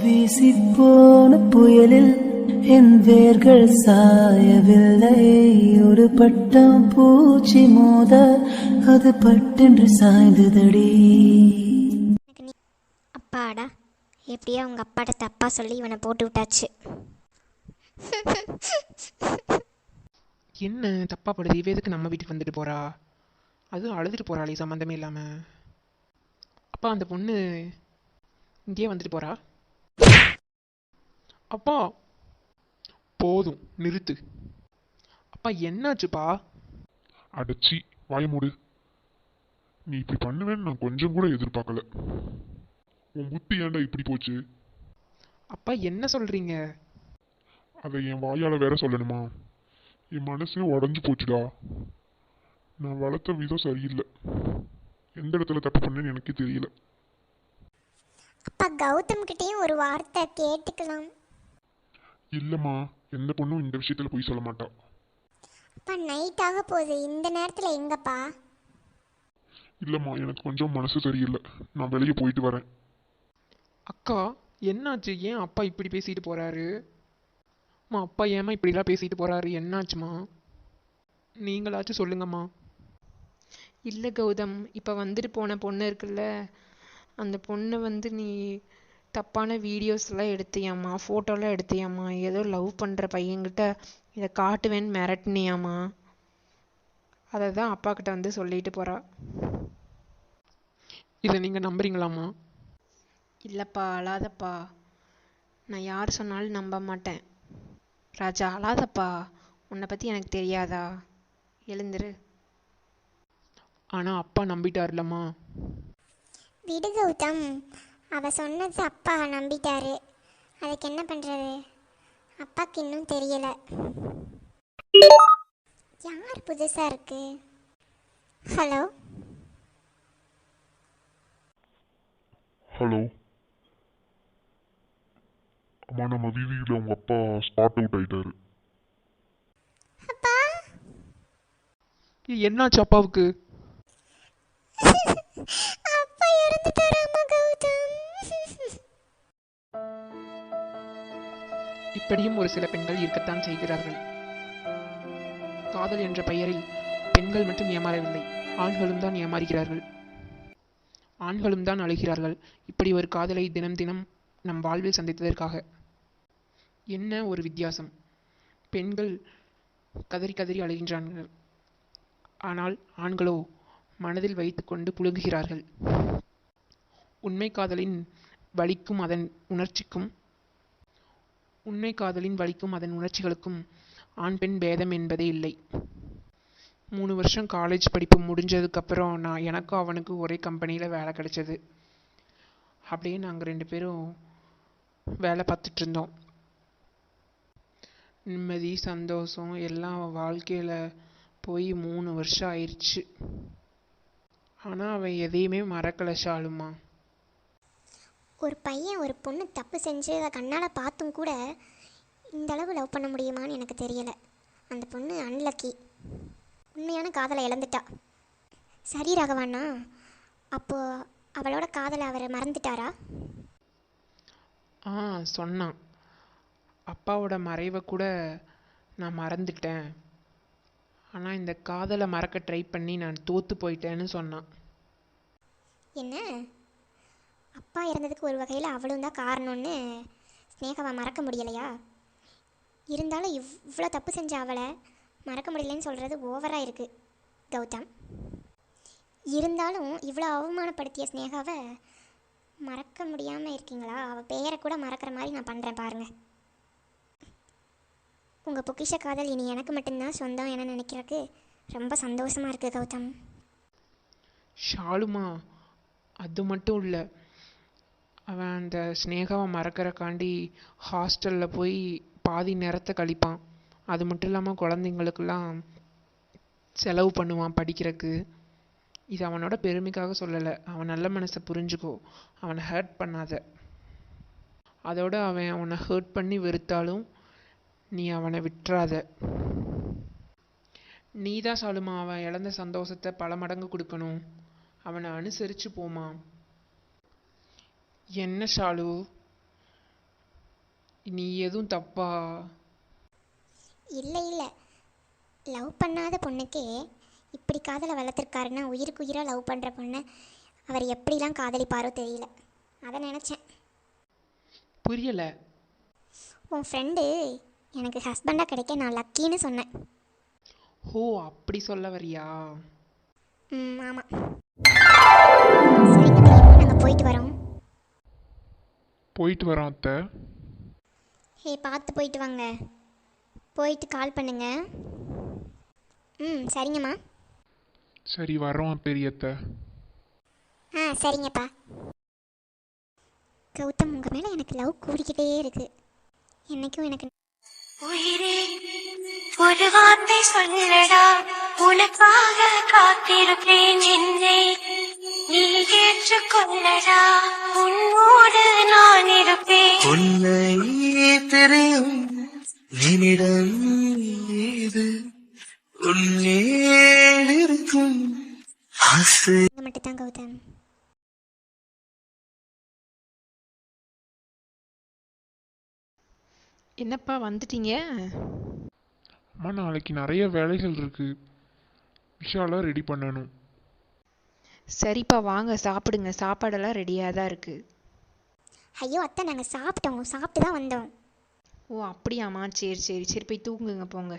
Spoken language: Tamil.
வீசிப்போன புயலில் என் வேர்கள் சாயவில்லை. ஒரு பட்டம் பூச்சி மோத அது பட்டென்று சாய்ந்ததடி. அப்பாடா, எப்படியோ அவங்க அப்பாட்ட தப்பா சொல்லி இவனை போட்டு விட்டாச்சு. என்ன தப்பா படுது? இவ எதுக்கு நம்ம வீட்டுக்கு வந்துட்டு போறா? அதுவும் அழுதுட்டு போறாளே சம்மந்தமே இல்லாம. அப்பா, அந்த பொண்ணு இங்கேயே வந்துட்டு போறா. அப்பா போதும், நிறுத்து. அப்பா என்னாச்சுப்பா? அடச்சி, வாய மூடு. நீ இப்படி பண்ணுவேன்னு நான் கொஞ்சம் கூட எதிர்பார்க்கல. உன் புத்தி ஏன்டா இப்படி போச்சு? அப்பா என்ன சொல்றீங்க? அதை என் வாயால வேற சொல்லணுமா? என் மனசே உடஞ்சு போச்சுடா. நான் வளர்த்த விதம் சரியில்லை. எந்த இடத்துல தப்பு பண்ணேன்னு எனக்கு தெரியல. அப்பா, கௌதம் கிட்டேயும் ஒரு வார்த்தை கேட்டுக்கலாம். இல்லைம்மா, எந்த பொண்ணும் இந்த விஷயத்துல போய் சொல்ல மாட்டா. அப்பா, நைட் ஆக போகுது, இந்த நேரத்தில் எங்கப்பா? இல்லைம்மா, எனக்கு கொஞ்சம் மனசு சரியில்லை. நான் வெளியே போயிட்டு வரேன். அக்கா என்னாச்சு? ஏன் அப்பா இப்படி பேசிட்டு போறாரு? அப்பா ஏமா இப்படிலாம் பேசிட்டு போறாரு? என்னாச்சுமா? நீங்களாச்சும் சொல்லுங்கம்மா. இல்லை கௌதம், இப்போ வந்துட்டு போன பொண்ணு இருக்குல்ல, அந்த பொண்ணை நீ தப்பான வீடியோஸ்லாம் எடுத்தியாம்மா, ஃபோட்டோலாம் எடுத்தியாம்மா, ஏதோ லவ் பண்ணுற பையன்கிட்ட இதை காட்டுவேன்னு மிரட்டினியாம்மா. அதை தான் அப்பா கிட்ட சொல்லிட்டு போகிறா. இதை நீங்கள் நம்புறீங்களாம்மா? இல்லைப்பா, அழாதப்பா. நான் யார் சொன்னாலும் நம்ப மாட்டேன். ராஜா, அழாதப்பா. உன்னை பற்றி எனக்கு தெரியாதா? எழுந்துரு. ஆனால் அப்பா நம்பிட்டார்லம்மா. விடு கௌதம், அவ சொன்னது அப்பா நம்பிட்டாரு. அதுக்கு என்ன பண்ணுறது? அப்பாவுக்கு இன்னும் தெரியலை. யார் புதுசாக இருக்கு? ஹலோ ஹலோ அம்மா, நம்ம வீதியில் உங்க அப்பா ஸ்பாட் அவுட் ஆயிட்டாரு. அப்பா. என்னாச்சு அப்பாவுக்கு? அப்பா இறந்துட்டாராமா கௌதம். இப்படியும் ஒரு சில பெண்கள் இருக்கத்தான் செய்கிறார்கள். காதல் என்ற பெயரில் பெண்கள் மட்டும் ஏமாறவில்லை, ஆண்களும் தான் ஏமாறுகிறார்கள். ஆண்களும் தான் அழுகிறார்கள். இப்படி ஒரு காதலை தினம் தினம் நம் வாழ்வில் சந்தித்ததற்காக. என்ன ஒரு வித்தியாசம்! பெண்கள் கதறி கதறி அழுகின்றார்கள், ஆனால் ஆண்களோ மனதில் வைத்துக்கொண்டு புழுங்குகிறார்கள். உண்மை காதலின் வலிக்கும் அதன் உணர்ச்சிகளுக்கும் ஆண் பெண் பேதம் என்பதே இல்லை. 3 வருஷம் காலேஜ் படிப்பு முடிஞ்சதுக்கப்புறம் எனக்கும் அவனுக்கு ஒரே கம்பெனியில் வேலை கிடைச்சது. அப்படியே நாங்கள் 2 பேரும் வேலை பார்த்துட்டு இருந்தோம். நிம்மதி சந்தோஷம் எல்லாம் வாழ்க்கையில் போய் 3 வருஷம் ஆயிடுச்சு. ஆனால் அவன் எதையுமே மறக்கலை ஷாலுமா. ஒரு பையன் ஒரு பொண்ணு தப்பு செஞ்சு அதை கண்ணால் பார்த்தும் கூட இந்த அளவு லவ் பண்ண முடியுமான்னு எனக்கு தெரியலை. அந்த பொண்ணு அன்லக்கி. உண்மையான காதலை இழந்துட்டா. சரி ராகவாண்ணா, அப்போது அவளோட காதலை அவர் மறந்துட்டாரா? சொன்னான். அப்பாவோட மறைவை கூட நான் மறந்துட்டேன், ஆனால் இந்த காதலை மறக்க ட்ரை பண்ணி நான் தோற்று போயிட்டேன்னு சொன்னான். என்ன, அப்பா இறந்ததுக்கு ஒரு வகையில் அவளும் தான் காரணம்னு ஸ்னேகாவை மறக்க முடியலையா? இருந்தாலும் இவ்வளோ தப்பு செஞ்ச அவளை மறக்க முடியலன்னு சொல்கிறது ஓவராக இருக்குது கௌதம். இருந்தாலும் இவ்வளோ அவமானப்படுத்திய ஸ்னேகாவை மறக்க முடியாமல் இருக்கீங்களா? அவள் பெயரை கூட மறக்கிற மாதிரி நான் பண்ணுறேன் பாருங்கள். உங்கள் பொக்கிஷ காதல் இனி எனக்கு மட்டும்தான் சொந்தம் என நினைக்கிறதுக்கு ரொம்ப சந்தோஷமாக இருக்குது கௌதம். ஷாலுமா, அது மட்டும் இல்லை, அவன் அந்த ஸ்னேகாவை மறக்கிறக்காண்டி ஹாஸ்டலில் போய் பாதி நேரத்தை கழிப்பான். அது மட்டும் இல்லாமல் குழந்தைங்களுக்கெல்லாம் செலவு பண்ணுவான் படிக்கிறதுக்கு. இது அவனோட பெருமைக்காக சொல்லலை. அவன் நல்ல மனசை புரிஞ்சுக்கோ, அவனை ஹர்ட் பண்ணாத. அதோட அவன் அவனை ஹர்ட் பண்ணி வெறுத்தாலும் நீ அவனை விட்டுறாத. நீ தான் ஷாலுமா அவன் இழந்த சந்தோஷத்தை பல மடங்கு கொடுக்கணும். அவனை அனுசரித்து போமா. என்ன ஷாலு, நீ எதுவும் தப்பா? இல்லை இல்லை, லவ் பண்ணாத பொண்ணுக்கே இப்படி காதலை வளர்த்துருக்காருன்னா உயிருக்கு உயிராக லவ் பண்ணுற பொண்ணை அவர் எப்படிலாம் காதலிப்பாரோ தெரியல. அதை நினச்சேன். புரியலை. உன் ஃப்ரெண்டு எனக்கு ஹஸ்பண்டாக கிடைக்க நான் லக்கின்னு சொன்னேன். ஓ, அப்படி சொல்ல வரியா? ஆமாம். சரிங்க பெரியம்மா, நாங்கள் போயிட்டு வரோம். போயிட்டு வரோம் அத்தை. பார்த்து போயிட்டு வாங்க. போயிட்டு கால் பண்ணுங்க. சரிங்கம்மா. சரி வரோம் பெரியத்தை. சரிங்கப்பா. கௌதம், உங்கள் மேலே எனக்கு லவ் கூடிக்கிட்டே இருக்கு. என்னைக்கும் எனக்கு உயிரே ஒரு வார்த்தை சொல்லடா, உனக்காக காத்திருப்பேன் என்னை நீ ஏற்றுக்கொள்ளடா, உன்னோடு நான் இருப்பேன். உன்னை தெரியும் என்னிடம் ஏது உன்னேல் இருக்கும் ஆசை. மட்டும்தான் கௌதம். என்னப்பா வந்துட்டீங்க? அம்மா நாளைக்கு நிறைய வேலைகள் இருக்கு. விஷாலாக ரெடி பண்ணணும். சரிப்பா, வாங்க சாப்பிடுங்க. சாப்பாடெல்லாம் ரெடியாக தான் இருக்குது. ஐயோ அத்தை, நாங்கள் சாப்பிட்டு தான் வந்தோம். ஓ, அப்படியாம்மா? சரி சரி சரி, போய் தூங்குங்க போங்க.